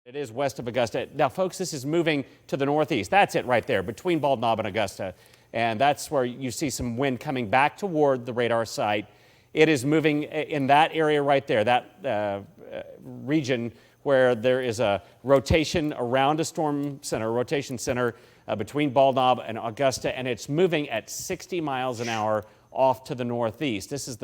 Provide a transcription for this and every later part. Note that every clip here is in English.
It is west of Augusta. Now, folks, this is moving to the northeast. That's it right there, between Bald Knob and Augusta. And that's where you see some wind coming back toward the radar site. It is moving in that area right there, that region where there is a rotation around a storm center, a rotation center between Bald Knob and Augusta, and it's moving at 60 miles an hour off to the northeast. This is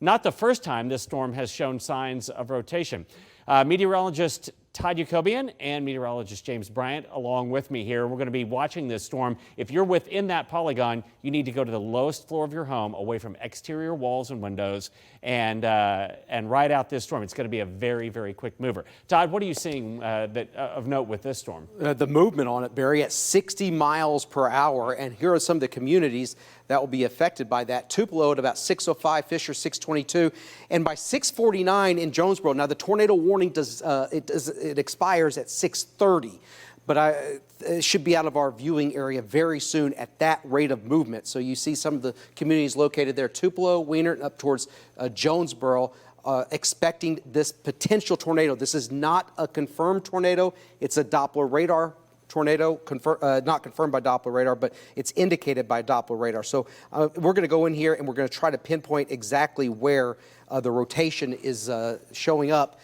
not the first time this storm has shown signs of rotation. Meteorologist Todd Jacobian and meteorologist James Bryant along with me here. We're going to be watching this storm. If you're within that polygon, you need to go to the lowest floor of your home, away from exterior walls and windows, and ride out this storm. It's going to be a very, very quick mover. Todd, what are you seeing of note with this storm? The movement on it, Barry, at 60 miles per hour, and here are some of the communities that will be affected by that. Tupelo at about 6:05, Fisher 6:22, and by 6:49 in Jonesboro. Now the tornado warning it expires at 6:30, but it should be out of our viewing area very soon at that rate of movement. So you see some of the communities located there, Tupelo, Wiener, and up towards Jonesboro, expecting this potential tornado. This is not a confirmed tornado. It's a Doppler radar tornado, not confirmed by Doppler radar, but it's indicated by Doppler radar. So we're going to go in here and we're going to try to pinpoint exactly where the rotation is showing up.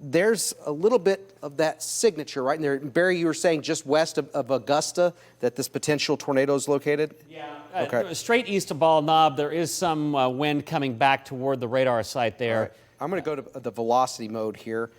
There's a little bit of that signature right in there. Barry, you were saying just west of Augusta that this potential tornado is located? Yeah. Okay. Straight east of Bald Knob, there is some wind coming back toward the radar site there. Right. I'm going to go to the velocity mode here.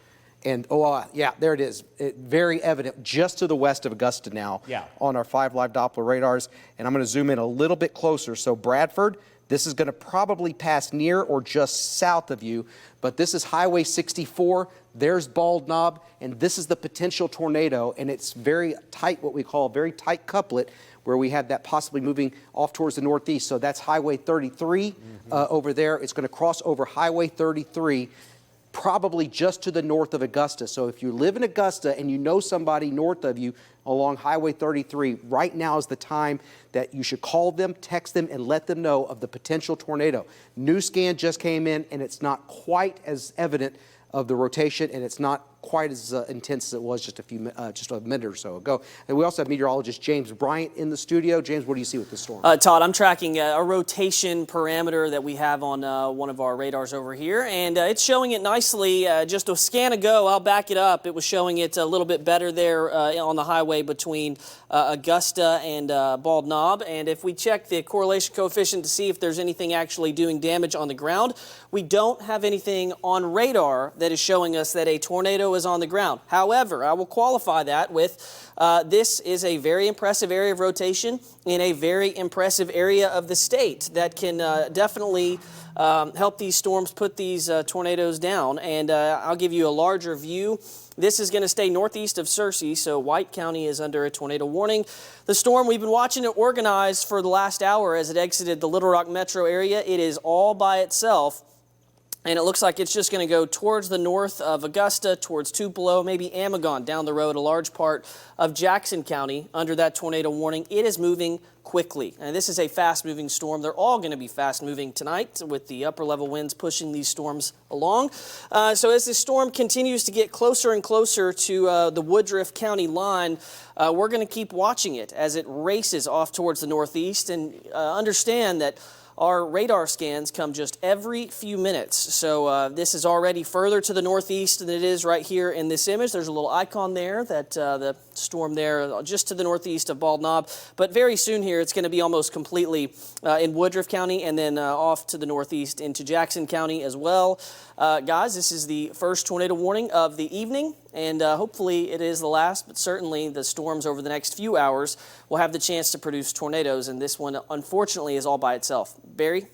And, yeah, there it is. Very evident just to the west of Augusta now on our 5 live Doppler radars. And I'm going to zoom in a little bit closer. So Bradford, this is going to probably pass near or just south of you. But this is Highway 64. There's Bald Knob. And this is the potential tornado. And it's very tight, what we call a very tight couplet, where we have that possibly moving off towards the northeast. So that's Highway 33 over there. It's going to cross over Highway 33. Probably just to the north of Augusta. So if you live in Augusta and you know somebody north of you along Highway 33, right now is the time that you should call them, text them, and let them know of the potential tornado. New scan just came in, and it's not quite as evident of the rotation, and it's not quite as intense as it was just a minute or so ago. And we also have meteorologist James Bryant in the studio. James, what do you see with the storm? Todd, I'm tracking a rotation parameter that we have on one of our radars over here, and it's showing it nicely. Just a scan ago, I'll back it up. It was showing it a little bit better there on the highway between Augusta and Bald Knob. And if we check the correlation coefficient to see if there's anything actually doing damage on the ground, we don't have anything on radar that is showing us that a tornado is on the ground. However, I will qualify that with this is a very impressive area of rotation in a very impressive area of the state that can definitely help these storms put these tornadoes down. And I'll give you a larger view. This is going to stay northeast of Searcy, so White County is under a tornado warning. The storm, we've been watching it organize for the last hour as it exited the Little Rock metro area. It is all by itself. And it looks like it's just going to go towards the north of Augusta, towards Tupelo, maybe Amagon down the road, a large part of Jackson County under that tornado warning. It is moving quickly. And this is a fast-moving storm. They're all going to be fast-moving tonight with the upper-level winds pushing these storms along. So as this storm continues to get closer and closer to the Woodruff County line, we're going to keep watching it as it races off towards the northeast, and understand that our radar scans come just every few minutes. So this is already further to the northeast than it is right here in this image. There's a little icon there, that the storm there just to the northeast of Bald Knob. But very soon here, it's going to be almost completely in Woodruff County, and then off to the northeast into Jackson County as well. Guys, this is the first tornado warning of the evening, and hopefully it is the last, but certainly the storms over the next few hours will have the chance to produce tornadoes, and this one, unfortunately, is all by itself. Barry?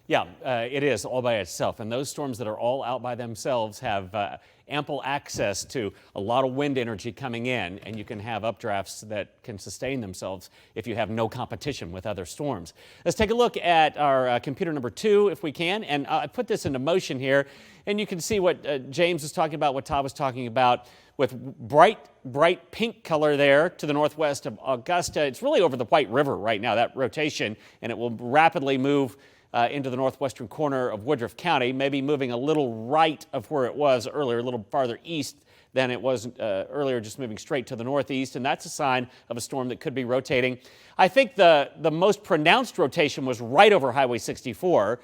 Yeah, it is all by itself, and those storms that are all out by themselves have ample access to a lot of wind energy coming in, and you can have updrafts that can sustain themselves if you have no competition with other storms. Let's take a look at our computer number 2 if we can, and I put this into motion here, and you can see what James was talking about, what Todd was talking about, with bright pink color there to the northwest of Augusta. It's really over the White River right now, that rotation, and it will rapidly move into the northwestern corner of Woodruff County, maybe moving a little right of where it was earlier, a little farther east than it was earlier, just moving straight to the northeast, and that's a sign of a storm that could be rotating. I think the most pronounced rotation was right over Highway 64.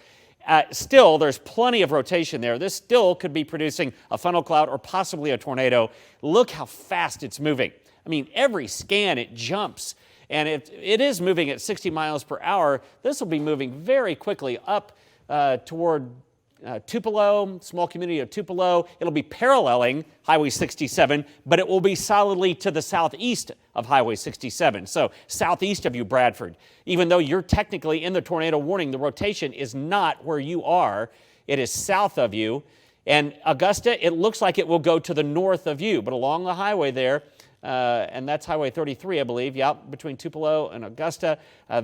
Still, there's plenty of rotation there. This still could be producing a funnel cloud or possibly a tornado. Look how fast it's moving. I mean, every scan, it jumps. And if it is moving at 60 miles per hour, this will be moving very quickly up toward Tupelo, small community of Tupelo. It'll be paralleling Highway 67, but it will be solidly to the southeast of Highway 67. So southeast of you, Bradford. Even though you're technically in the tornado warning, the rotation is not where you are. It is south of you. And Augusta, it looks like it will go to the north of you, but along the highway there, and that's Highway 33, I believe, yeah, between Tupelo and Augusta.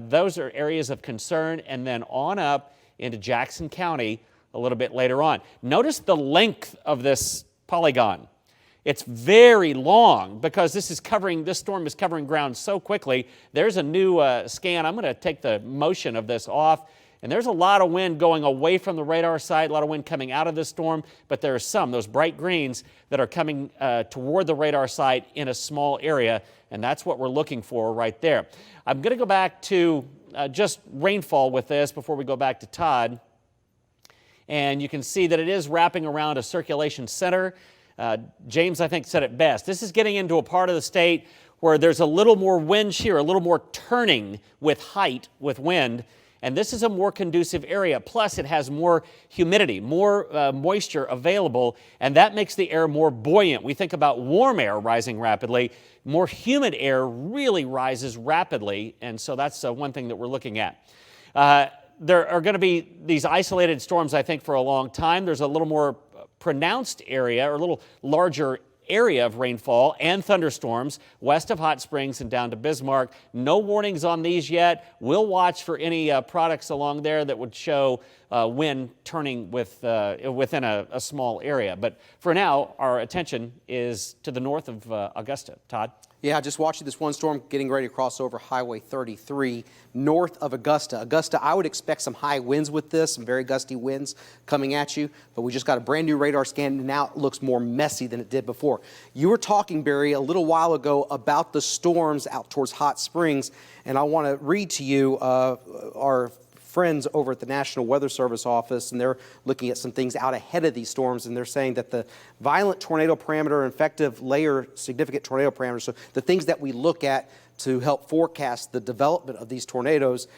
Those are areas of concern, and then on up into Jackson County a little bit later on. Notice the length of this polygon. It's very long because this storm is covering ground so quickly. There's a new scan. I'm going to take the motion of this off. And there's a lot of wind going away from the radar side, a lot of wind coming out of this storm, but there are some, those bright greens, that are coming toward the radar side in a small area, and that's what we're looking for right there. I'm going to go back to just rainfall with this before we go back to Todd. And you can see that it is wrapping around a circulation center. James, I think, said it best. This is getting into a part of the state where there's a little more wind shear, a little more turning with height, with wind. And this is a more conducive area. Plus, it has more humidity, more moisture available, and that makes the air more buoyant. We think about warm air rising rapidly. More humid air really rises rapidly, and so that's one thing that we're looking at. There are going to be these isolated storms, I think, for a long time. There's a little more pronounced area, or a little larger area of rainfall and thunderstorms west of Hot Springs and down to Bismarck. No warnings on these yet. We'll watch for any products along there that would show wind turning within a small area. But for now, our attention is to the north of Augusta. Todd? Yeah, just watching this one storm getting ready to cross over Highway 33 north of Augusta. Augusta, I would expect some high winds with this, some very gusty winds coming at you, but we just got a brand new radar scan, and now it looks more messy than it did before. You were talking, Barry, a little while ago about the storms out towards Hot Springs, and I want to read to you our friends over at the National Weather Service office, and they're looking at some things out ahead of these storms, and they're saying that the violent tornado parameter, effective layer significant tornado parameters, so the things that we look at to help forecast the development of these tornadoes,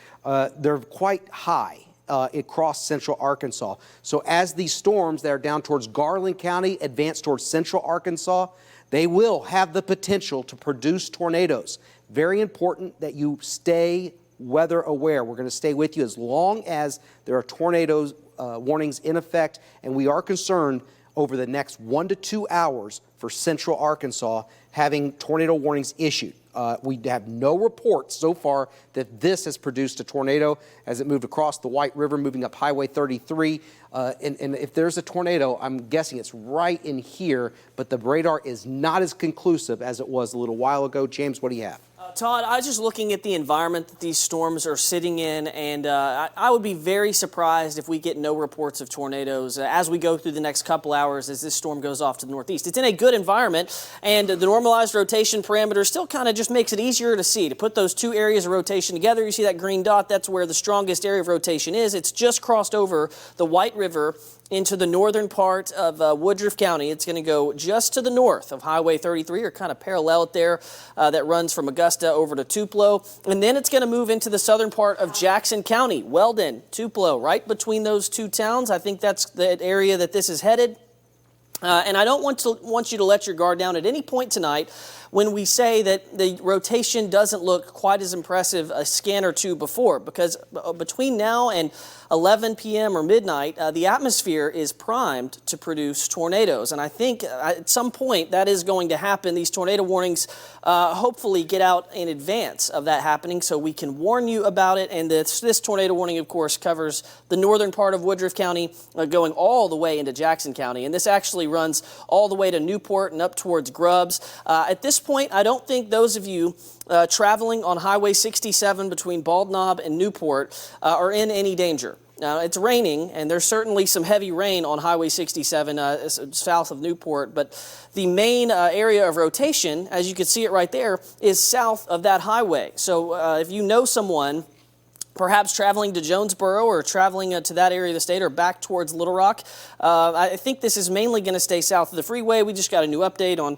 they're quite high across central Arkansas. So as these storms that are down towards Garland County advance towards central Arkansas, they will have the potential to produce tornadoes. Very important that you stay weather aware. We're going to stay with you as long as there are tornadoes warnings in effect, and we are concerned over the next 1 to 2 hours for central Arkansas having tornado warnings issued. We have no reports so far that this has produced a tornado as it moved across the White River, moving up Highway 33. And if there's a tornado, I'm guessing it's right in here, but the radar is not as conclusive as it was a little while ago. James, what do you have? Todd, I was just looking at the environment that these storms are sitting in, and I would be very surprised if we get no reports of tornadoes as we go through the next couple hours as this storm goes off to the northeast. It's in a good environment, and the normalized rotation parameter still kind of just makes it easier to see. To put those two areas of rotation together, you see that green dot, that's where the strongest area of rotation is. It's just crossed over the White River into the northern part of Woodruff County. It's going to go just to the north of Highway 33, or kind of parallel it there, that runs from Augusta over to Tupelo. And then it's going to move into the southern part of Jackson County, Weldon, Tupelo, right between those two towns. I think that's the area that this is headed. And I don't want you to let your guard down at any point tonight when we say that the rotation doesn't look quite as impressive a scan or two before, because between now and 11 p.m. or midnight, the atmosphere is primed to produce tornadoes. And I think at some point that is going to happen. These tornado warnings hopefully get out in advance of that happening so we can warn you about it. And this tornado warning, of course, covers the northern part of Woodruff County, going all the way into Jackson County. And this actually runs all the way to Newport and up towards Grubbs. At this point, I don't think those of you traveling on Highway 67 between Bald Knob and Newport are in any danger. Now, it's raining, and there's certainly some heavy rain on Highway 67 south of Newport, but the main area of rotation, as you can see it right there, is south of that highway. So if you know someone perhaps traveling to Jonesboro or traveling to that area of the state or back towards Little Rock, I think this is mainly going to stay south of the freeway. We just got a new update on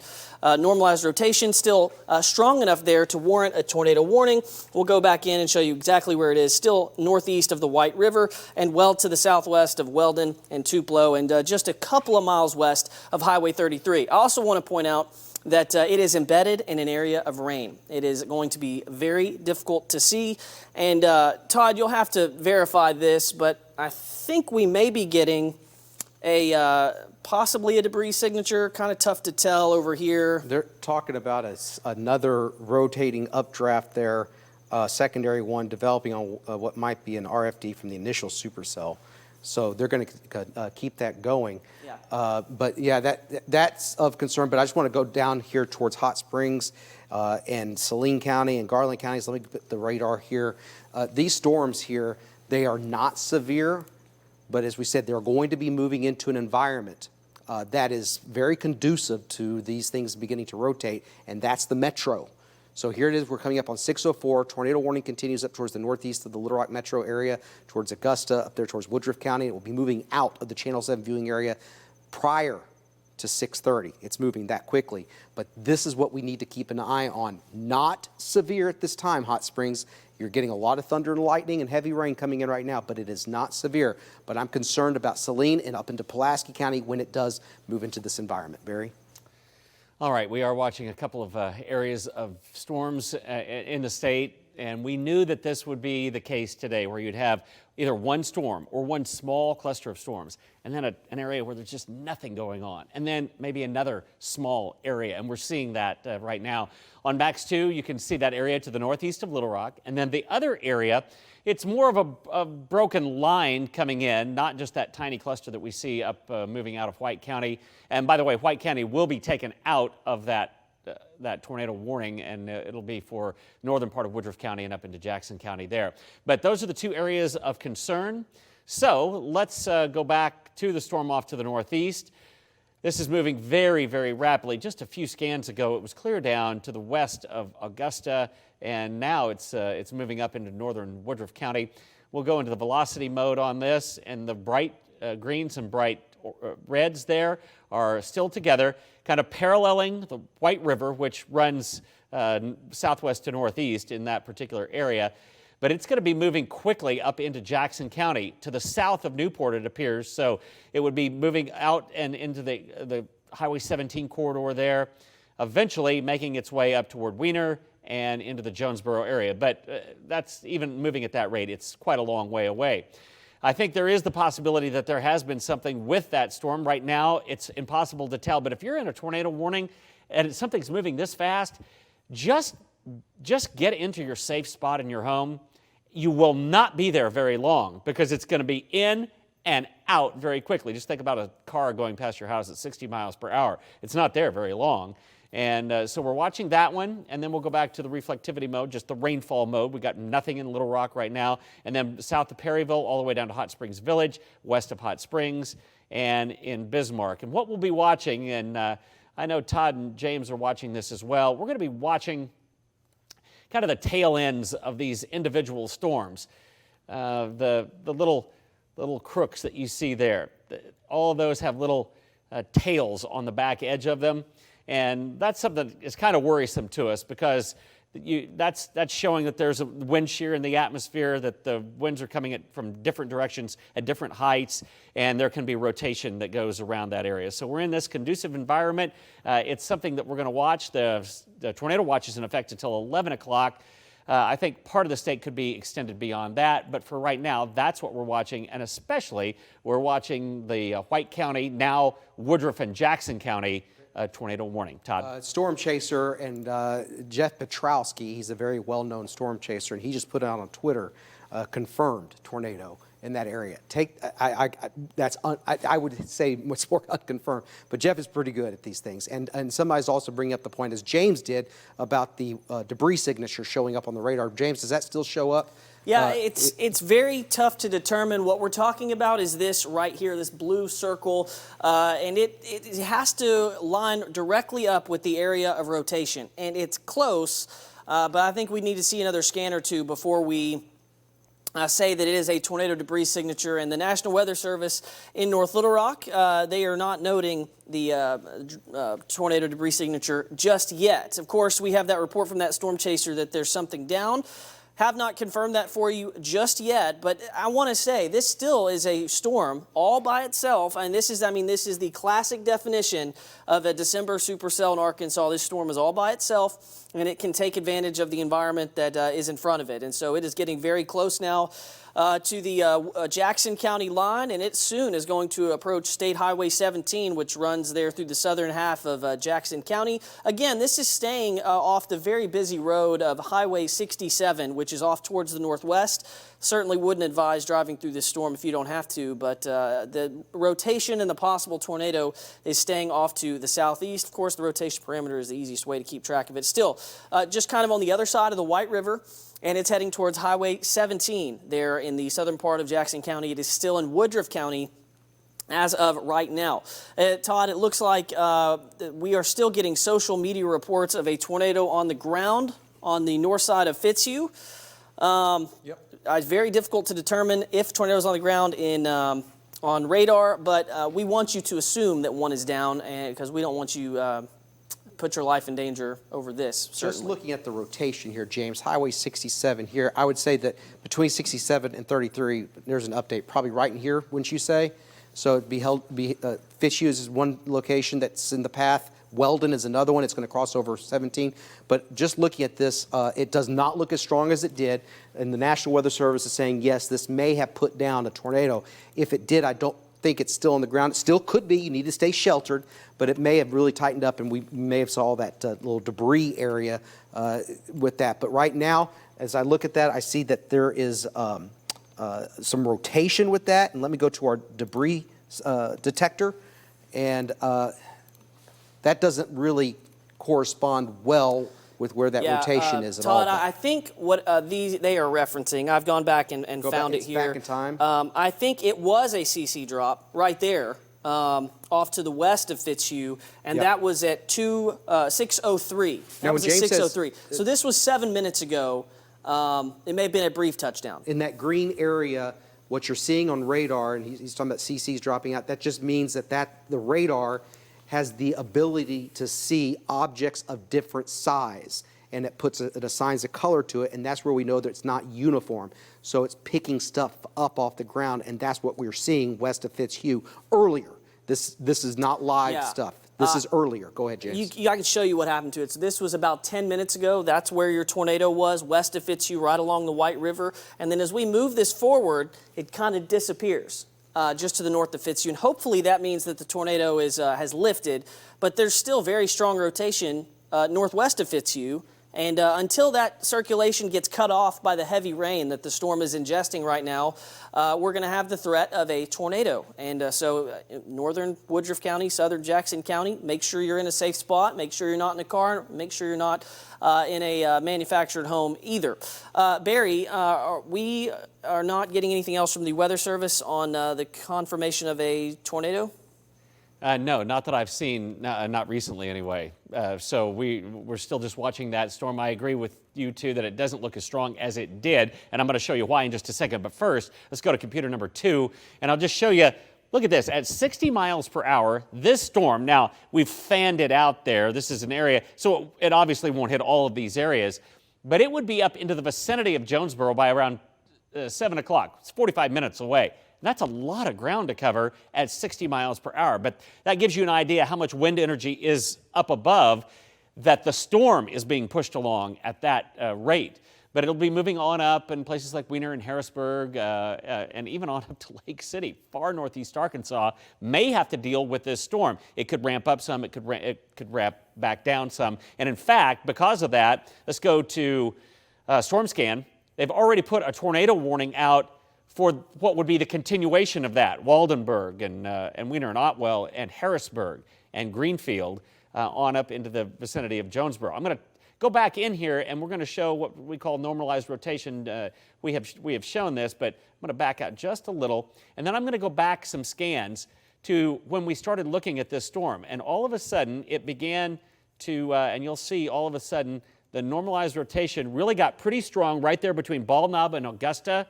normalized rotation, still strong enough there to warrant a tornado warning. We'll go back in and show you exactly where it is, still northeast of the White River and well to the southwest of Weldon and Tupelo, and just a couple of miles west of Highway 33. I also want to point out that it is embedded in an area of rain. It is going to be very difficult to see. And Todd, you'll have to verify this, but I think we may be getting possibly a debris signature. Kind of tough to tell over here. They're talking about another rotating updraft there, secondary one developing on what might be an RFD from the initial supercell. So they're going to keep that going. Yeah. But yeah, that's of concern. But I just want to go down here towards Hot Springs and Saline County and Garland counties. Let me put the radar here. These storms here, they are not severe, but as we said, they're going to be moving into an environment that is very conducive to these things beginning to rotate, and that's the metro. So here it is, we're coming up on 6:04. Tornado warning continues up towards the northeast of the Little Rock metro area, towards Augusta, up there towards Woodruff County. It will be moving out of the Channel 7 viewing area prior to 6:30. It's moving that quickly. But this is what we need to keep an eye on. Not severe at this time, Hot Springs. You're getting a lot of thunder and lightning and heavy rain coming in right now, but it is not severe. But I'm concerned about Saline and up into Pulaski County when it does move into this environment. Barry? All right, we are watching a couple of areas of storms in the state, and we knew that this would be the case today, where you'd have either one storm or one small cluster of storms, and then an area where there's just nothing going on, and then maybe another small area, and we're seeing that right now. On Max 2, you can see that area to the northeast of Little Rock, and then the other area, it's more of a broken line coming in, not just that tiny cluster that we see up moving out of White County. And by the way, White County will be taken out of that tornado warning, and it'll be for northern part of Woodruff County and up into Jackson County there. But those are the two areas of concern. So let's go back to the storm off to the northeast. This is moving very, very rapidly. Just a few scans ago, it was clear down to the west of Augusta, and now it's moving up into northern Woodruff County. We'll go into the velocity mode on this, and the bright greens and bright reds there are still together, kind of paralleling the White River, which runs southwest to northeast in that particular area. But it's going to be moving quickly up into Jackson County to the south of Newport, it appears. So it would be moving out and into the Highway 17 corridor there, eventually making its way up toward Wiener and into the Jonesboro area. But that's even moving at that rate. It's quite a long way away. I think there is the possibility that there has been something with that storm. Right now, it's impossible to tell. But if you're in a tornado warning and something's moving this fast, just get into your safe spot in your home. You will not be there very long because it's going to be in and out very quickly. Just think about a car going past your house at 60 miles per hour. It's not there very long. And so we're watching that one, and then we'll go back to the reflectivity mode, just the rainfall mode. We've got nothing in Little Rock right now. And then south of Perryville, all the way down to Hot Springs Village, west of Hot Springs, and in Bismarck. And what we'll be watching, and I know Todd and James are watching this as well, we're going to be watching kind of the tail ends of these individual storms. The little crooks that you see there, all of those have little tails on the back edge of them. And that's something that is kind of worrisome to us because that's showing that there's a wind shear in the atmosphere, that the winds are coming from different directions at different heights, and there can be rotation that goes around that area. So we're in this conducive environment. It's something that we're going to watch. The tornado watch is in effect until 11 o'clock. I think part of the state could be extended beyond that, but for right now, that's what we're watching, and especially we're watching the White County, now Woodruff and Jackson County tornado warning. Todd? Storm chaser and Jeff Petrowski, he's a very well-known storm chaser, and he just put out on Twitter, confirmed tornado in that area. I would say much more unconfirmed, but Jeff is pretty good at these things. And somebody's also bringing up the point, as James did, about the debris signature showing up on the radar. James, does that still show up? Yeah, it's very tough to determine. What we're talking about is this right here, this blue circle, and it has to line directly up with the area of rotation, and it's close, but I think we need to see another scan or two before we say that it is a tornado debris signature. And the National Weather Service in North Little Rock, they are not noting the tornado debris signature just yet. Of course, we have that report from that storm chaser that there's something down. Have not confirmed that for you just yet, but I want to say this still is a storm all by itself, and this is the classic definition of a December supercell in Arkansas. This storm is all by itself, and it can take advantage of the environment that is in front of it, and so it is getting very close now to the Jackson County line, and it soon is going to approach State Highway 17, which runs there through the southern half of Jackson County. Again, this is staying off the very busy road of Highway 67, which is off towards the northwest. Certainly wouldn't advise driving through this storm if you don't have to, but the rotation and the possible tornado is staying off to the southeast. Of course, the rotation parameter is the easiest way to keep track of it. Still, just kind of on the other side of the White River, and it's heading towards Highway 17 there in the southern part of Jackson County. It is still in Woodruff County as of right now. Todd, it looks like we are still getting social media reports of a tornado on the ground on the north side of Fitzhugh. It's very difficult to determine if tornadoes on the ground on radar, but we want you to assume that one is down, because we don't want you put your life in danger over this. Certainly. Just looking at the rotation here, James, Highway 67 here, I would say that between 67 and 33, there's an update probably right in here, wouldn't you say? So it'd Fitzhugh is one location that's in the path. Weldon is another one. It's going to cross over 17. But just looking at this, it does not look as strong as it did. And the National Weather Service is saying, yes, this may have put down a tornado. If it did, I don't think it's still on the ground. It still could be. You need to stay sheltered. But it may have really tightened up, and we may have saw that little debris area with that. But right now, as I look at that, I see that there is some rotation with that. And let me go to our debris detector. And that doesn't really correspond well with where that rotation is at all. Todd, I think what they are referencing, I've gone back and found it here. Back in time. I think it was a CC drop right there off to the west of Fitzhugh, and that was at 6:03. That was at 6:03. So this was 7 minutes ago. It may have been a brief touchdown. In that green area, what you're seeing on radar, and he's talking about CCs dropping out, that just means that the radar has the ability to see objects of different size, and it assigns a color to it, and that's where we know that it's not uniform. So it's picking stuff up off the ground, and that's what we're seeing west of Fitzhugh earlier. This is not live stuff. This is earlier. Go ahead, James. I can show you what happened to it. So this was about 10 minutes ago. That's where your tornado was, west of Fitzhugh, right along the White River. And then as we move this forward, it kind of disappears. Just to the north of Fitzhugh, and hopefully that means that the tornado has lifted, but there's still very strong rotation northwest of Fitzhugh, and until that circulation gets cut off by the heavy rain that the storm is ingesting right now, we're going to have the threat of a tornado. And so northern Woodruff County, southern Jackson County, make sure you're in a safe spot, make sure you're not in a car, make sure you're not in a manufactured home either. Barry, we are not getting anything else from the Weather Service on the confirmation of a tornado? No, not that I've seen, not recently anyway. So we're still just watching that storm. I agree with you, too, that it doesn't look as strong as it did, and I'm going to show you why in just a second. But first, let's go to computer number 2, and I'll just show you. Look at this. At 60 miles per hour, this storm, now we've fanned it out there. This is an area, so it obviously won't hit all of these areas, but it would be up into the vicinity of Jonesboro by around 7 o'clock. It's 45 minutes away. That's a lot of ground to cover at 60 miles per hour, but that gives you an idea how much wind energy is up above, that the storm is being pushed along at that rate. But it'll be moving on up in places like Wiener and Harrisburg and even on up to Lake City. Far northeast Arkansas may have to deal with this storm. It could ramp up some, it could ramp back down some. And in fact, because of that, let's go to Storm Scan. They've already put a tornado warning out for what would be the continuation of that. Waldenburg and Wiener and Otwell and Harrisburg and Greenfield on up into the vicinity of Jonesboro. I'm going to go back in here, and we're going to show what we call normalized rotation. We have shown this, but I'm going to back out just a little, and then I'm going to go back some scans to when we started looking at this storm. And all of a sudden, it began to, and you'll see all of a sudden, the normalized rotation really got pretty strong right there between Bald Knob and Augusta.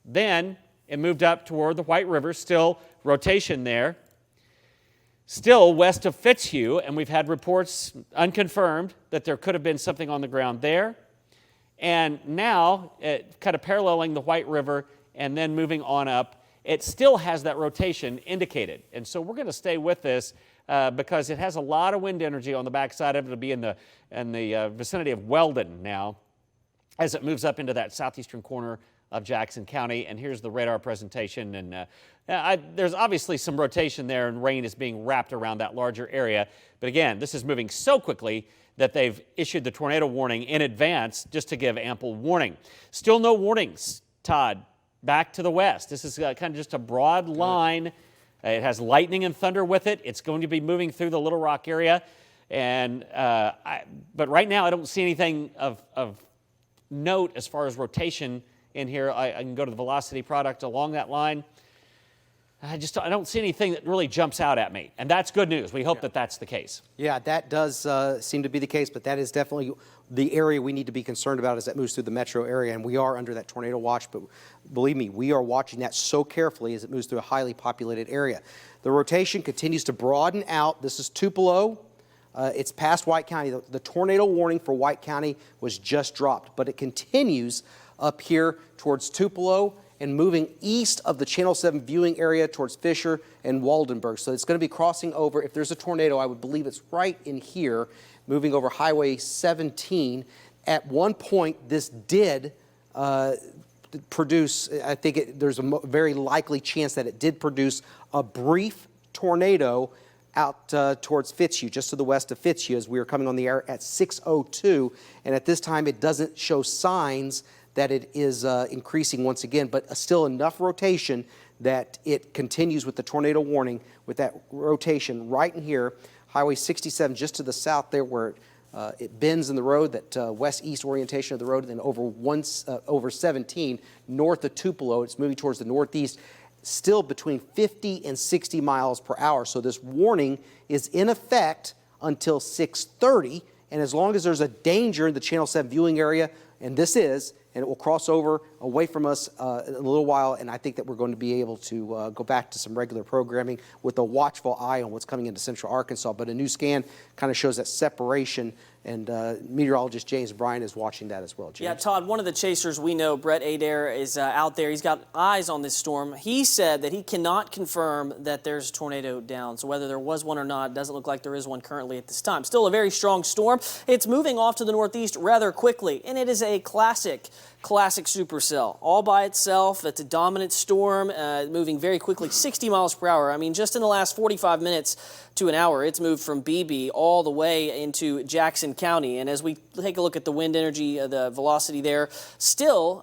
Then it moved up toward the White River, still rotation there. Still west of Fitzhugh, and we've had reports, unconfirmed, that there could have been something on the ground there. And now, kind of paralleling the White River and then moving on up, it still has that rotation indicated. And so we're going to stay with this because it has a lot of wind energy on the backside of it. It'll be in the vicinity of Weldon now as it moves up into that southeastern corner of Jackson County. And here's the radar presentation. And there's obviously some rotation there, and rain is being wrapped around that larger area. But again, this is moving so quickly that they've issued the tornado warning in advance just to give ample warning. Still no warnings, Todd, back to the west. This is kind of just a broad line. It has lightning and thunder with it. It's going to be moving through the Little Rock area. And but right now, I don't see anything of note as far as rotation in here. I can go to the velocity product along that line. I don't see anything that really jumps out at me, and that's good news. We hope that that's the case. Yeah, that does seem to be the case, but that is definitely the area we need to be concerned about as that moves through the metro area, and we are under that tornado watch, but believe me, we are watching that so carefully as it moves through a highly populated area. The rotation continues to broaden out. This is Tupelo. It's past White County. The tornado warning for White County was just dropped, but it continues up here towards Tupelo and moving east of the Channel 7 viewing area towards Fisher and Waldenburg. So it's going to be crossing over. If there's a tornado, I would believe it's right in here, moving over Highway 17. At one point, this did produce, I think there's a very likely chance that it did produce a brief tornado out towards Fitzhugh, just to the west of Fitzhugh, as we were coming on the air at 6:02. And at this time, it doesn't show signs that it is increasing once again, but still enough rotation that it continues with the tornado warning with that rotation right in here, Highway 67 just to the south there where it bends in the road, that west-east orientation of the road, and then over 17 north of Tupelo. It's moving towards the northeast, still between 50 and 60 miles per hour. So this warning is in effect until 6:30, and as long as there's a danger in the Channel 7 viewing area, and this is, and it will cross over away from us in a little while, and I think that we're going to be able to go back to some regular programming with a watchful eye on what's coming into central Arkansas. But a new scan kind of shows that separation, and meteorologist James Bryan is watching that as well. James? Yeah, Todd, one of the chasers we know, Brett Adair, is out there. He's got eyes on this storm. He said that he cannot confirm that there's a tornado down. So whether there was one or not, it doesn't look like there is one currently at this time. Still a very strong storm. It's moving off to the northeast rather quickly, and it is a classic supercell all by itself. It's a dominant storm, moving very quickly, 60 miles per hour. I mean, just in the last 45 minutes to an hour, it's moved from BB all the way into Jackson County. And as we take a look at the wind energy, the velocity there, still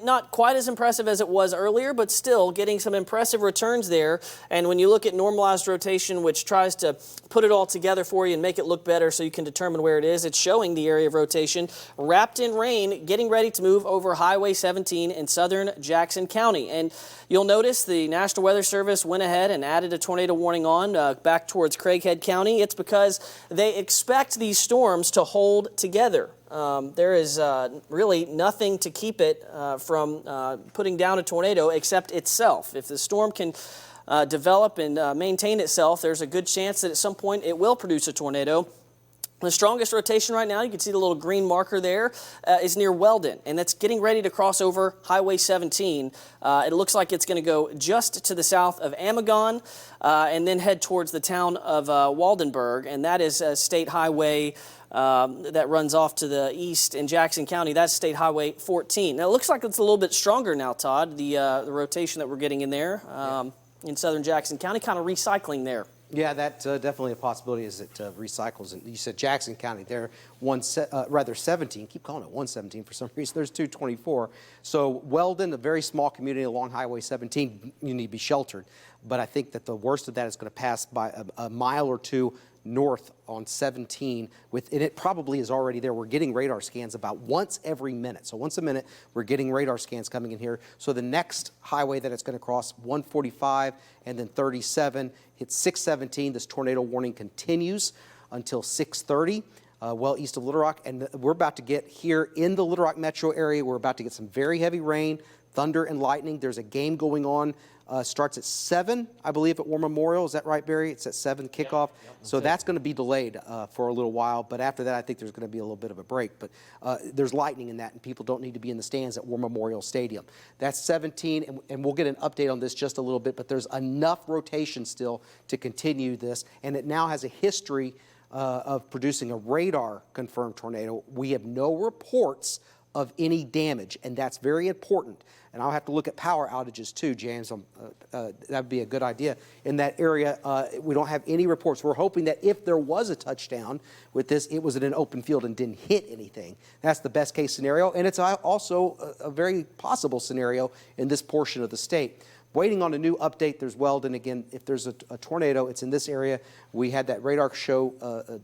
not quite as impressive as it was earlier, but still getting some impressive returns there. And when you look at normalized rotation, which tries to put it all together for you and make it look better so you can determine where it is, it's showing the area of rotation wrapped in rain, getting ready to move over Highway 17 in southern Jackson County. And you'll notice the National Weather Service went ahead and added a tornado warning on back towards Craighead County. It's because they expect these storms to hold together. There is really nothing to keep it from putting down a tornado except itself. If the storm can develop and maintain itself, there's a good chance that at some point it will produce a tornado. The strongest rotation right now, you can see the little green marker there, is near Weldon, and that's getting ready to cross over Highway 17. It looks like it's going to go just to the south of Amagon and then head towards the town of Waldenburg, and that is a state highway that runs off to the east in Jackson County. That's State Highway 14. Now, it looks like it's a little bit stronger now, Todd, the rotation that we're getting in there in southern Jackson County, kind of recycling there. Yeah, that's definitely a possibility as it recycles. And you said Jackson County, they're 17. Keep calling it 117 for some reason. There's 224. So Weldon, a very small community along Highway 17, you need to be sheltered. But I think that the worst of that is going to pass by a mile or two north on 17, and it probably is already there. We're getting radar scans about once every minute. So once a minute, we're getting radar scans coming in here. So the next highway that it's going to cross, 145 and then 37, hits 617. This tornado warning continues until 6:30. Well east of Little Rock, and we're about to get here in the Little Rock metro area. We're about to get some very heavy rain, thunder, and lightning. There's a game going on. Starts at 7, I believe, at War Memorial. Is that right, Barry? It's at 7 kickoff. Yep, so that's going to be delayed for a little while. But after that, I think there's going to be a little bit of a break. But there's lightning in that, and people don't need to be in the stands at War Memorial Stadium. That's 17, and we'll get an update on this just a little bit. But there's enough rotation still to continue this, and it now has a history of producing a radar-confirmed tornado. We have no reports of any damage, and that's very important. And I'll have to look at power outages too, James. That would be a good idea. In that area, we don't have any reports. We're hoping that if there was a touchdown with this, it was in an open field and didn't hit anything. That's the best case scenario, and it's also a very possible scenario in this portion of the state. Waiting on a new update. There's Weldon. Again, if there's a tornado, it's in this area. We had that radar show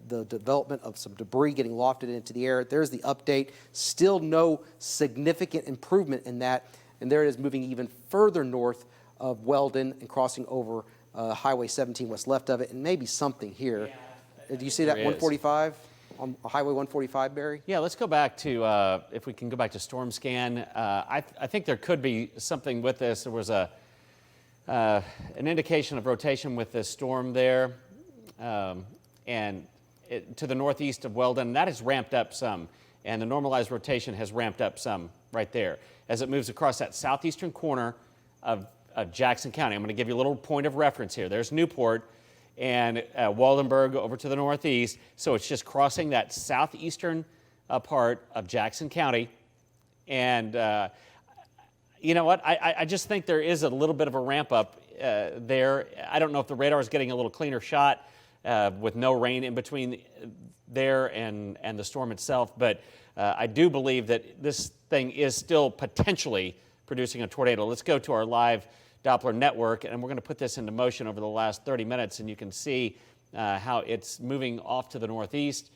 the development of some debris getting lofted into the air. There's the update. Still no significant improvement in that. And there it is, moving even further north of Weldon and crossing over Highway 17, what's left of it, and maybe something here. Yeah, do you see that 145 on Highway 145, Barry? Yeah, let's go back to, if we can go back to storm scan. I think there could be something with this. There was an indication of rotation with this storm there, and to the northeast of Weldon. That has ramped up some, and the normalized rotation has ramped up some right there as it moves across that southeastern corner of Jackson County. I'm going to give you a little point of reference here. There's Newport and Waldenburg over to the northeast, so it's just crossing that southeastern part of Jackson County, and you know what? I just think there is a little bit of a ramp up there. I don't know if the radar is getting a little cleaner shot with no rain in between there and the storm itself, but I do believe that this thing is still potentially producing a tornado. Let's go to our live Doppler network, and we're going to put this into motion over the last 30 minutes, and you can see how it's moving off to the northeast.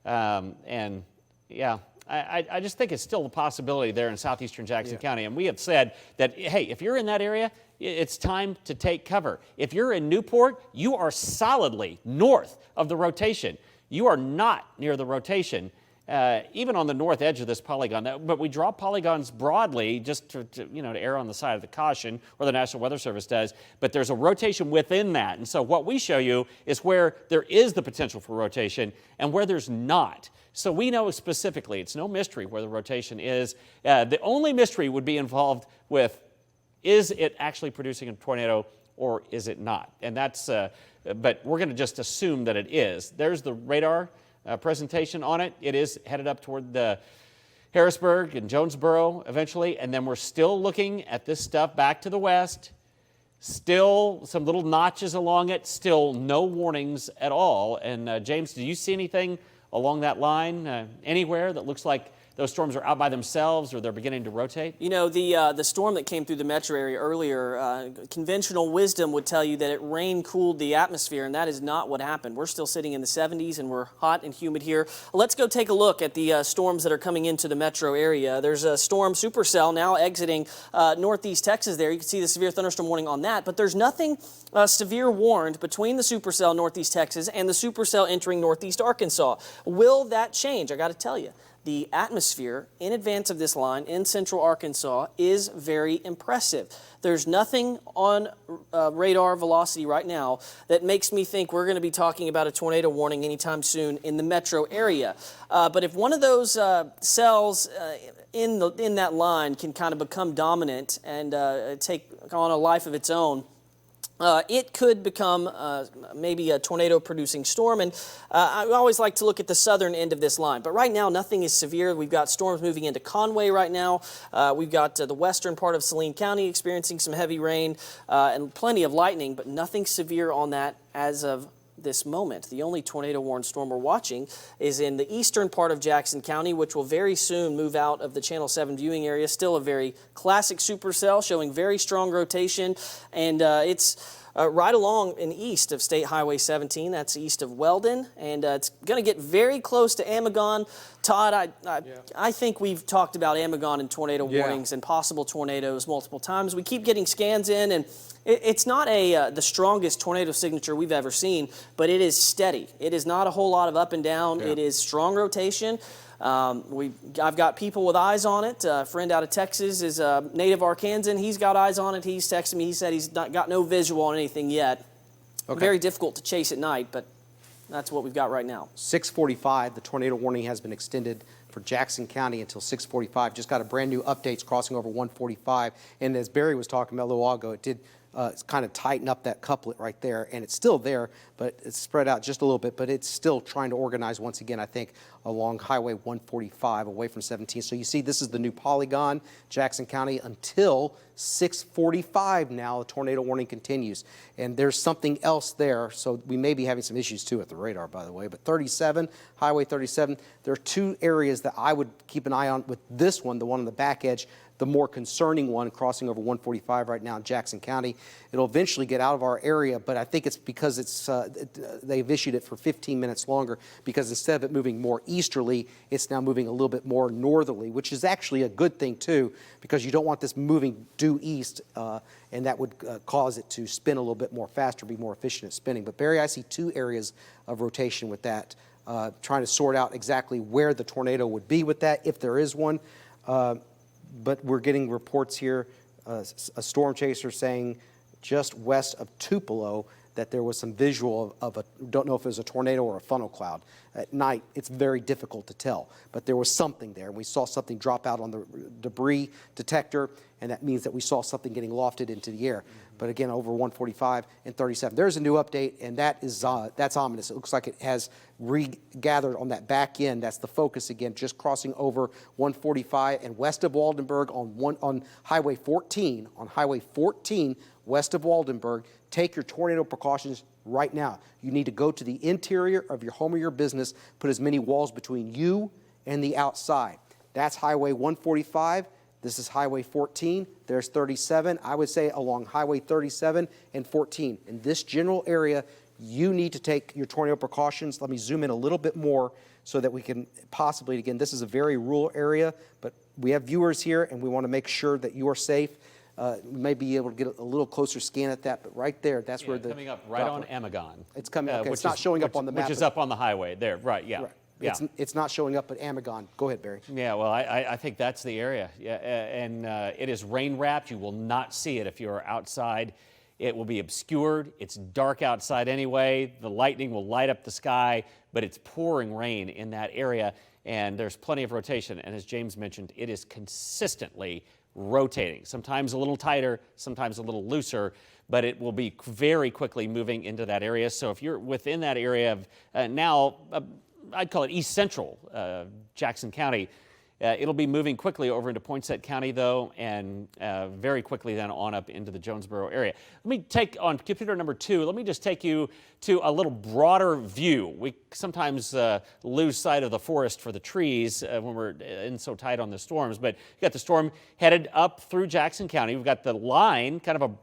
And yeah, I just think it's still a possibility there in southeastern Jackson County. And we have said that, hey, if you're in that area, it's time to take cover. If you're in Newport, you are solidly north of the rotation. You are not near the rotation, even on the north edge of this polygon. But we draw polygons broadly just to err on the side of the caution, or the National Weather Service does. But there's a rotation within that. And so what we show you is where there is the potential for rotation and where there's not. So we know specifically, it's no mystery where the rotation is. The only mystery would be involved with, is it actually producing a tornado or is it not? And that's, but we're going to just assume that it is. There's the radar presentation on it. It is headed up toward the Harrisburg and Jonesboro eventually, and then we're still looking at this stuff back to the west. Still some little notches along it, still no warnings at all. And James, do you see anything along that line anywhere that looks like those storms are out by themselves or they're beginning to rotate? You know, the storm that came through the metro area earlier, conventional wisdom would tell you that it rain cooled the atmosphere, and that is not what happened. We're still sitting in the 70s, and we're hot and humid here. Let's go take a look at the storms that are coming into the metro area. There's a storm Supercell now exiting northeast Texas there. You can see the severe thunderstorm warning on that, but there's nothing severe warned between the Supercell northeast Texas and the Supercell entering northeast Arkansas. Will that change? I got to tell you. The atmosphere in advance of this line in central Arkansas is very impressive. There's nothing on radar velocity right now that makes me think we're going to be talking about a tornado warning anytime soon in the metro area. But if one of those cells in that line can kind of become dominant and take on a life of its own, it could become maybe a tornado-producing storm, and I always like to look at the southern end of this line. But right now, nothing is severe. We've got storms moving into Conway right now. We've got the western part of Saline County experiencing some heavy rain and plenty of lightning, but nothing severe on that as of this moment. The only tornado-warned storm we're watching is in the eastern part of Jackson County, which will very soon move out of the Channel 7 viewing area. Still a very classic supercell showing very strong rotation, and it's right along and east of State Highway 17. That's east of Weldon, and it's going to get very close to Amagon. Todd, I think we've talked about Amagon and tornado warnings and possible tornadoes multiple times. We keep getting scans in, and it's not the strongest tornado signature we've ever seen, but it is steady. It is not a whole lot of up and down. It is strong rotation. I've got people with eyes on it. A friend out of Texas is a native Arkansan. He's got eyes on it. He's texted me. He said he's not got no visual on anything yet. Very difficult to chase at night, but that's what we've got right now. 6:45, the tornado warning has been extended for Jackson County until 6:45. Just got a brand new updates crossing over 145. And as Barry was talking about a little while ago, it did kind of tighten up that couplet right there, and it's still there, but it's spread out just a little bit, but it's still trying to organize once again, I think, along Highway 145 away from 17. So you see this is the new polygon, Jackson County, until 6:45 now. The tornado warning continues, and there's something else there, so we may be having some issues too at the radar, by the way. But 37, Highway 37, there are two areas that I would keep an eye on with this one, the one on the back edge, the more concerning one crossing over 145 right now in Jackson County. It'll eventually get out of our area, but I think it's because they've issued it for 15 minutes longer, because instead of it moving more easterly, it's now moving a little bit more northerly, which is actually a good thing too, because you don't want this moving due east, and that would cause it to spin a little bit more faster, be more efficient at spinning. But Barry, I see two areas of rotation with that, trying to sort out exactly where the tornado would be with that, if there is one. But we're getting reports here, a storm chaser saying just west of Tupelo that there was some visual of a, don't know if it was a tornado or a funnel cloud. At night, it's very difficult to tell, but there was something there. We saw something drop out on the debris detector, and that means that we saw something getting lofted into the air. But again, over 145 and 37. There's a new update, and that is that's ominous. It looks like it has regathered on that back end. That's the focus again, just crossing over 145 and west of Waldenburg on Highway 14. On Highway 14, west of Waldenburg. Take your tornado precautions right now. You need to go to the interior of your home or your business, put as many walls between you and the outside. That's Highway 145. This is Highway 14. There's 37. I would say along Highway 37 and 14. In this general area, you need to take your tornado precautions. Let me zoom in a little bit more so that we can possibly, again, this is a very rural area, but we have viewers here and we want to make sure that you are safe. We may be able to get a little closer scan at that, but right there, that's where the... coming up right on Amagon. It's coming, okay, it's not showing up on the map. Which is up on the highway there, right, yeah. Right. Yeah. It's not showing up at Amagon. Go ahead, Barry. Yeah, well, I think that's the area. Yeah, and it is rain-wrapped. You will not see it if you are outside. It will be obscured. It's dark outside anyway. The lightning will light up the sky, but it's pouring rain in that area, and there's plenty of rotation. And as James mentioned, it is consistently rotating, sometimes a little tighter, sometimes a little looser, but it will be very quickly moving into that area. So if you're within that area of now, I'd call it East Central Jackson County, it'll be moving quickly over into Poinsett County, though, and very quickly then on up into the Jonesboro area. Let me take, on computer number 2, let me just take you to a little broader view. We sometimes lose sight of the forest for the trees when we're in so tight on the storms, but you got the storm headed up through Jackson County. We've got the line, kind of a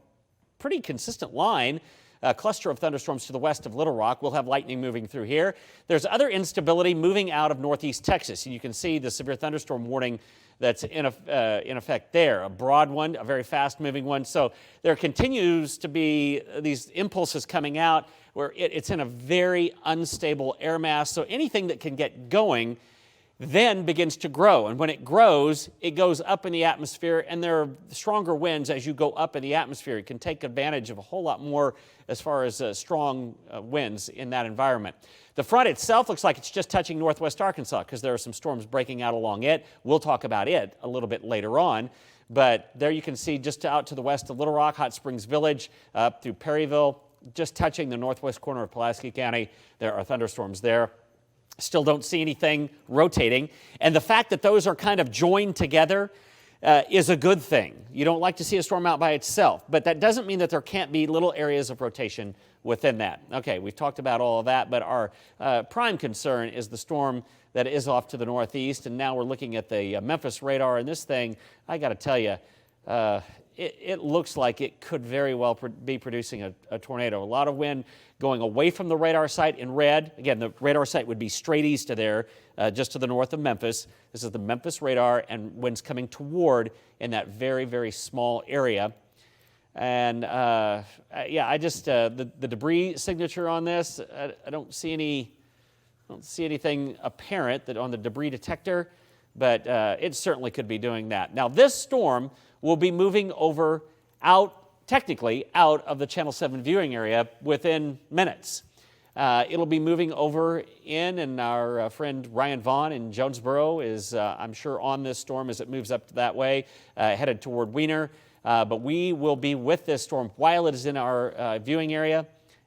pretty consistent line, a cluster of thunderstorms to the west of Little Rock. We'll have lightning moving through here. There's other instability moving out of northeast Texas, and you can see the severe thunderstorm warning that's in effect there. A broad one, a very fast-moving one. So there continues to be these impulses coming out where it's in a very unstable air mass. So anything that can get going then begins to grow. And when it grows, it goes up in the atmosphere, and there are stronger winds as you go up in the atmosphere. It can take advantage of a whole lot more as far as strong winds in that environment. The front itself looks like it's just touching northwest Arkansas because there are some storms breaking out along it. We'll talk about it a little bit later on. But there you can see just out to the west of Little Rock, Hot Springs Village, up through Perryville, just touching the northwest corner of Pulaski County. There are thunderstorms there. Still don't see anything rotating. And the fact that those are kind of joined together is a good thing. You don't like to see a storm out by itself, but that doesn't mean that there can't be little areas of rotation within that. Okay, we've talked about all of that, but our prime concern is the storm that is off to the northeast, and now we're looking at the Memphis radar, and this thing, I got to tell you, it looks like it could very well be producing a tornado. A lot of wind going away from the radar site in red. Again, the radar site would be straight east of there, just to the north of Memphis. This is the Memphis radar, and winds coming toward in that very, very small area. And yeah, I just the debris signature on this, I don't see anything apparent that on the debris detector, but it certainly could be doing that. Now, this storm will be moving technically out of the Channel 7 viewing area within minutes. It'll be moving over and our friend Ryan Vaughn in Jonesboro is, I'm sure, on this storm as it moves up that way, headed toward Wiener. But we will be with this storm while it is in our viewing area.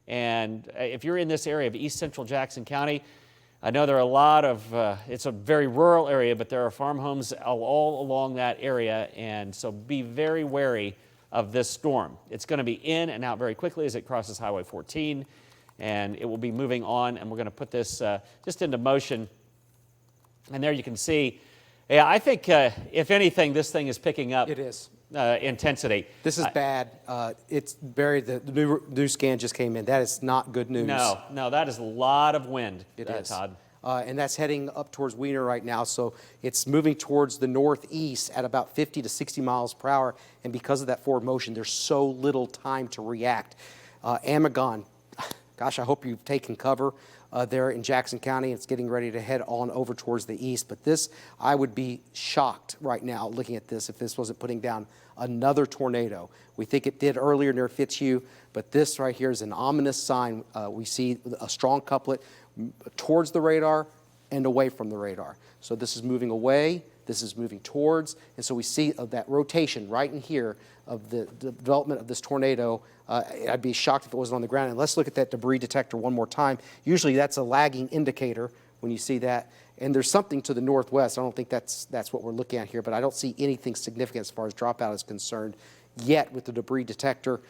And if you're in this area of East Central Jackson County, I know there are a lot of, it's a very rural area, but there are farm homes all along that area. And so be very wary of this storm. It's going to be in and out very quickly as it crosses Highway 14. And it will be moving on. And we're going to put this just into motion. And there you can see, yeah, I think if anything, this thing is picking up. It is. Intensity. This is bad. It's very, the new scan just came in. That is not good news. No, that is a lot of wind, Todd. And that's heading up towards Wiener right now, so it's moving towards the northeast at about 50 to 60 miles per hour, and because of that forward motion, there's so little time to react. Amagon, gosh, I hope you've taken cover there in Jackson County. It's getting ready to head on over towards the east, but this, I would be shocked right now looking at this if this wasn't putting down another tornado. We think it did earlier near Fitzhugh, but this right here is an ominous sign. We see a strong couplet towards the radar and away from the radar. So this is moving away, this is moving towards, and so we see that rotation right in here of the development of this tornado. I'd be shocked if it wasn't on the ground. And let's look at that debris detector one more time. Usually that's a lagging indicator when you see that. And there's something to the northwest. I don't think that's what we're looking at here, but I don't see anything significant as far as dropout is concerned yet with the debris detector.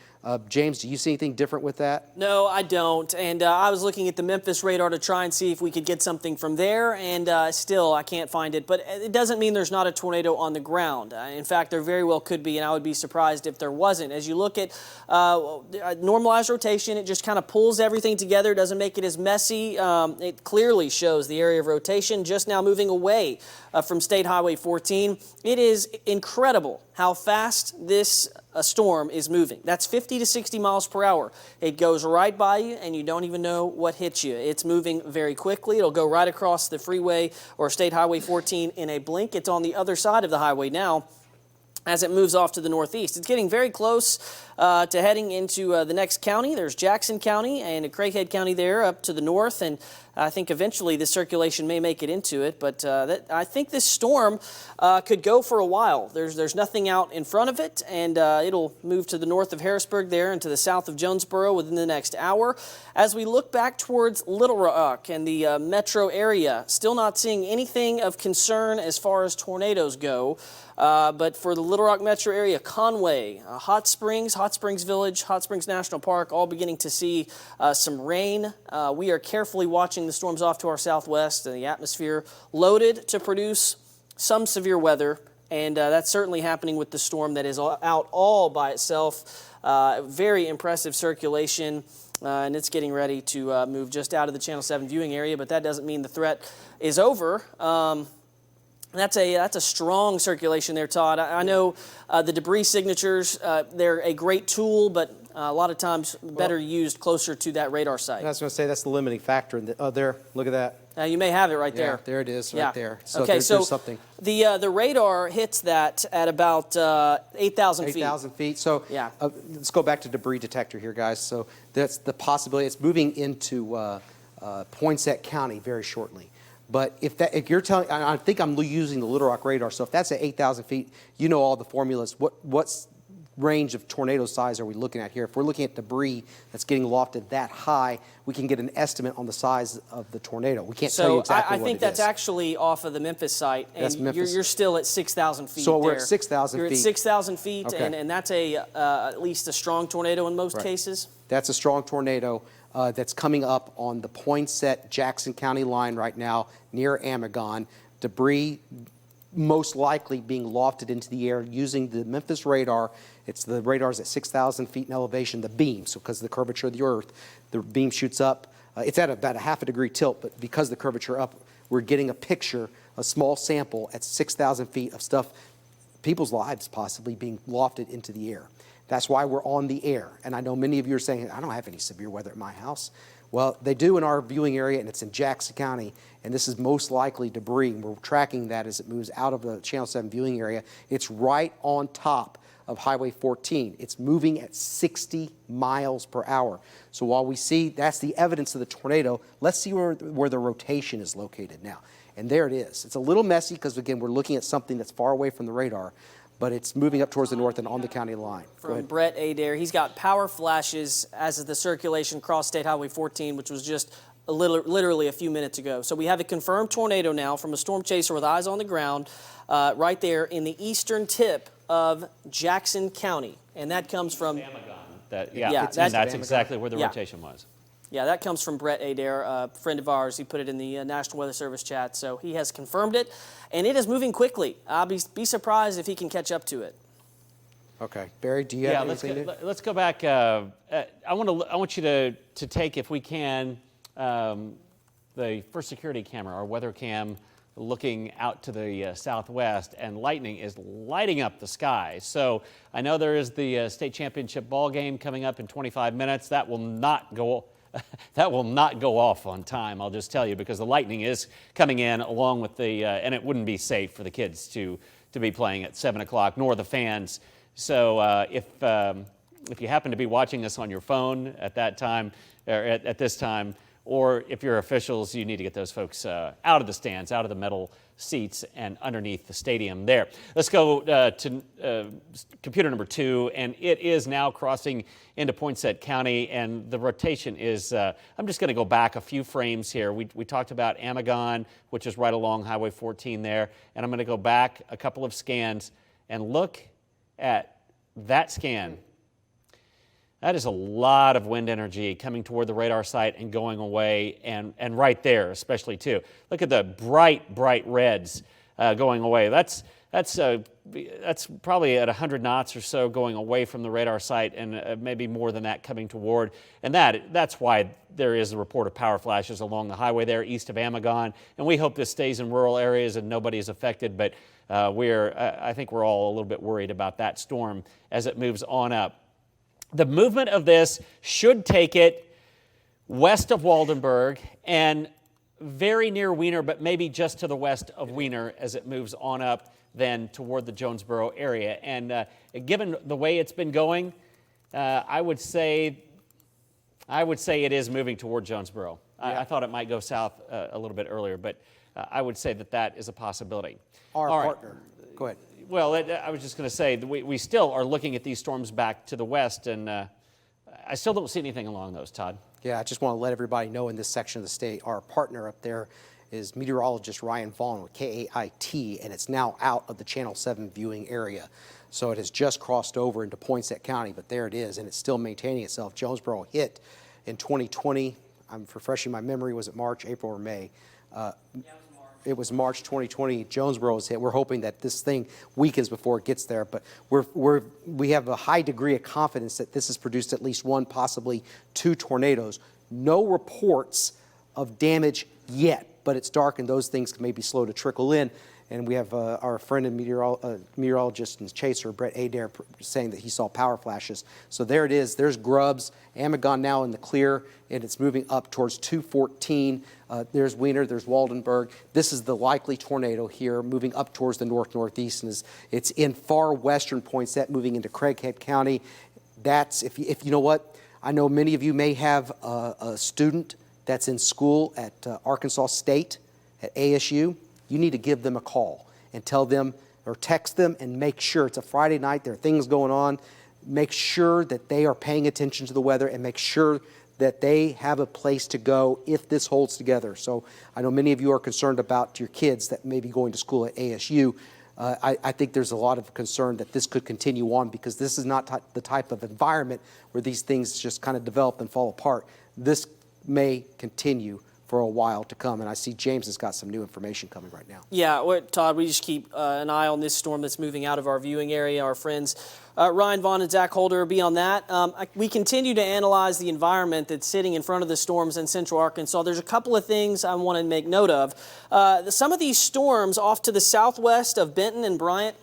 James, do you see anything different with that? No, I don't. And I was looking at the Memphis radar to try and see if we could get something from there, and still I can't find it. But it doesn't mean there's not a tornado on the ground. In fact, there very well could be, and I would be surprised if there wasn't. As you look at normalized rotation, it just kind of pulls everything together, doesn't make it as messy. It clearly shows the area of rotation just now moving away from State Highway 14. It is incredible how fast this storm is moving. That's 50 to 60 miles per hour. It goes right by you and you don't even know what hits you. It's moving very quickly. It'll go right across the freeway or State Highway 14 in a blink. It's on the other side of the highway now as it moves off to the northeast. It's getting very close to heading into the next county. There's Jackson County and Craighead County there up to the north, and I think eventually the circulation may make it into it, but I think this storm could go for a while. There's nothing out in front of it, and it'll move to the north of Harrisburg there and to the south of Jonesboro within the next hour. As we look back towards Little Rock and the metro area, still not seeing anything of concern as far as tornadoes go. But for the Little Rock metro area, Conway, Hot Springs Village, Hot Springs National Park, all beginning to see some rain. We are carefully watching the storms off to our southwest and the atmosphere loaded to produce some severe weather. And that's certainly happening with the storm that is out all by itself. Very impressive circulation. And it's getting ready to move just out of the Channel 7 viewing area, but that doesn't mean the threat is over. That's a strong circulation there, Todd. I know the debris signatures, they're a great tool, but a lot of times better used closer to that radar site. I was going to say that's the limiting factor. There, look at that. You may have it right there. Yeah, there it is, right there. So okay, there's something. The radar hits that at about 8,000 feet. 8,000 feet. So yeah. Let's go back to debris detector here, guys. So that's the possibility. It's moving into Poinsett County very shortly. But if you're telling, I think I'm using the Little Rock radar, so if that's at 8,000 feet, you know all the formulas. What's range of tornado size are we looking at here? If we're looking at debris that's getting lofted that high, we can get an estimate on the size of the tornado. We can't tell you exactly what it is. So I think that's actually off of the Memphis site, and you're still at 6,000 feet. So we're at 6,000 feet. You're at 6,000 feet, okay. And that's at least a strong tornado in most cases. That's a strong tornado. That's coming up on the Poinsett-Jackson County line right now near Amagon. Debris most likely being lofted into the air using the Memphis radar It's the radar's at 6,000 feet in elevation, the beam, so because of the curvature of the Earth, the beam shoots up. It's at about a half a degree tilt, but because of the curvature up, we're getting a picture, a small sample at 6,000 feet of stuff, people's lives possibly being lofted into the air. That's why we're on the air. And I know many of you are saying, I don't have any severe weather at my house. Well, they do in our viewing area, and it's in Jackson County, and this is most likely debris. And we're tracking that as it moves out of the Channel 7 viewing area. It's right on top of Highway 14. It's moving at 60 miles per hour. So while we see that's the evidence of the tornado, let's see where the rotation is located now. And there it is. It's a little messy because, again, we're looking at something that's far away from the radar, but it's moving up towards the north and on the county line. From Brett Adair, he's got power flashes as of the circulation cross State Highway 14, which was just literally a few minutes ago. So we have a confirmed tornado now from a storm chaser with eyes on the ground right there in the eastern tip of Jackson County. And that comes from... That's exactly where the rotation was. Yeah, that comes from Brett Adair, a friend of ours. He put it in the National Weather Service chat, so he has confirmed it, and it is moving quickly. I'll be surprised if he can catch up to it. Okay, Barry, do you have anything? Let's go back. I want you to take, if we can, the first security camera, our weather cam, looking out to the southwest, and lightning is lighting up the sky. So I know there is the state championship ball game coming up in 25 minutes. That will not go. That will not go off on time, I'll just tell you, because the lightning is coming in along with the, and it wouldn't be safe for the kids to be playing at 7 o'clock, nor the fans. So if you happen to be watching us on your phone at that time, or at this time, or if you're officials, you need to get those folks out of the stands, out of the metal seats, and underneath the stadium there. Let's go to computer number 2, and it is now crossing into Poinsett County, and the rotation is, I'm just going to go back a few frames here. We talked about Amagon, which is right along Highway 14 there, and I'm going to go back a couple of scans and look at that scan. That is a lot of wind energy coming toward the radar site and going away, and right there especially too. Look at the bright reds going away. That's probably at 100 knots or so going away from the radar site, and maybe more than that coming toward. And that's why there is a report of power flashes along the highway there east of Amagon. And we hope this stays in rural areas and nobody is affected, but I think we're all a little bit worried about that storm as it moves on up. The movement of this should take it west of Waldenburg and very near Wiener, but maybe just to the west of Wiener as it moves on up then toward the Jonesboro area. And given the way it's been going, I would say it is moving toward Jonesboro. Yeah. I thought it might go south a little bit earlier, but I would say that is a possibility. Our partner. Go ahead. Well, I was just going to say, we still are looking at these storms back to the west, and I still don't see anything along those, Todd. Yeah, I just want to let everybody know in this section of the state, our partner up there is meteorologist Ryan Vaughn with KAIT, and it's now out of the Channel 7 viewing area. So it has just crossed over into Poinsett County, but there it is, and it's still maintaining itself. Jonesboro hit in 2020. I'm refreshing my memory. Was it March, April, or May? It was March 2020. Jonesboro was hit. We're hoping that this thing weakens before it gets there, but we have a high degree of confidence that this has produced at least one, possibly two tornadoes. No reports of damage yet, but it's dark and those things may be slow to trickle in. And we have our friend and meteorologist and chaser, Brett Adair, saying that he saw power flashes. So there it is. There's Grubbs. Amagon now in the clear, and it's moving up towards 214. There's Wiener. There's Waldenburg. This is the likely tornado here, moving up towards the north-northeast. And it's in far western Poinsett, moving into Craighead County. That's, if you know what, I know many of you may have a student that's in school at Arkansas State, at ASU. You need to give them a call and tell them or text them and make sure it's a Friday night, there are things going on. Make sure that they are paying attention to the weather and make sure that they have a place to go if this holds together. So I know many of you are concerned about your kids that may be going to school at ASU. I think there's a lot of concern that this could continue on because this is not the type of environment where these things just kind of develop and fall apart. This may continue for a while to come. And I see James has got some new information coming right now. Yeah, Todd, we just keep an eye on this storm that's moving out of our viewing area. Our friends Ryan Vaughn and Zach Holder will be on that. We continue to analyze the environment that's sitting in front of the storms in central Arkansas. There's a couple of things I want to make note of. Some of these storms off to the southwest of Benton and Bryant,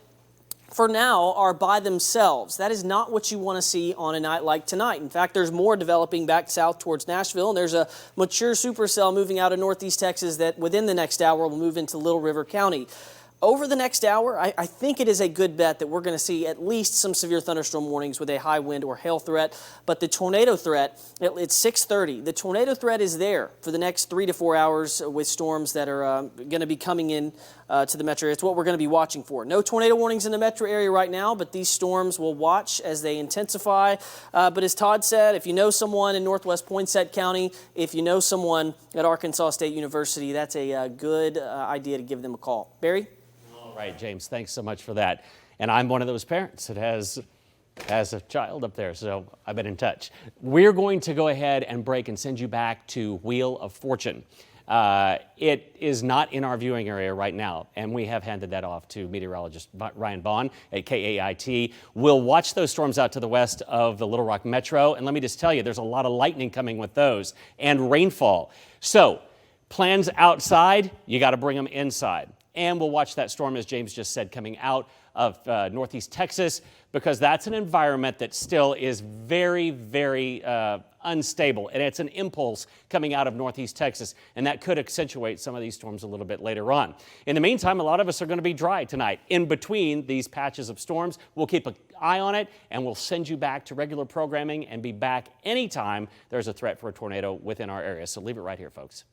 for now, are by themselves. That is not what you want to see on a night like tonight. In fact, there's more developing back south towards Nashville, and there's a mature supercell moving out of northeast Texas that within the next hour will move into Little River County. Over the next hour, I think it is a good bet that we're going to see at least some severe thunderstorm warnings with a high wind or hail threat. But the tornado threat, it's 6:30. The tornado threat is there for the next 3 to 4 hours with storms that are going to be coming in to the metro area. It's what we're going to be watching for. No tornado warnings in the metro area right now, but these storms will watch as they intensify. But as Todd said, if you know someone in northwest Poinsett County, if you know someone at Arkansas State University, that's a good idea to give them a call. Barry? All right, James, thanks so much for that. And I'm one of those parents that has a child up there, so I've been in touch. We're going to go ahead and break and send you back to Wheel of Fortune. It is not in our viewing area right now, and we have handed that off to meteorologist Ryan Vaughn at KAIT. We'll watch those storms out to the west of the Little Rock Metro, and let me just tell you, there's a lot of lightning coming with those and rainfall. So plans outside, you got to bring them inside. And we'll watch that storm, as James just said, coming out of northeast Texas, because that's an environment that still is very, very unstable. And it's an impulse coming out of northeast Texas, and that could accentuate some of these storms a little bit later on. In the meantime, a lot of us are going to be dry tonight. In between these patches of storms, we'll keep an eye on it, and we'll send you back to regular programming and be back anytime there's a threat for a tornado within our area. So leave it right here, folks.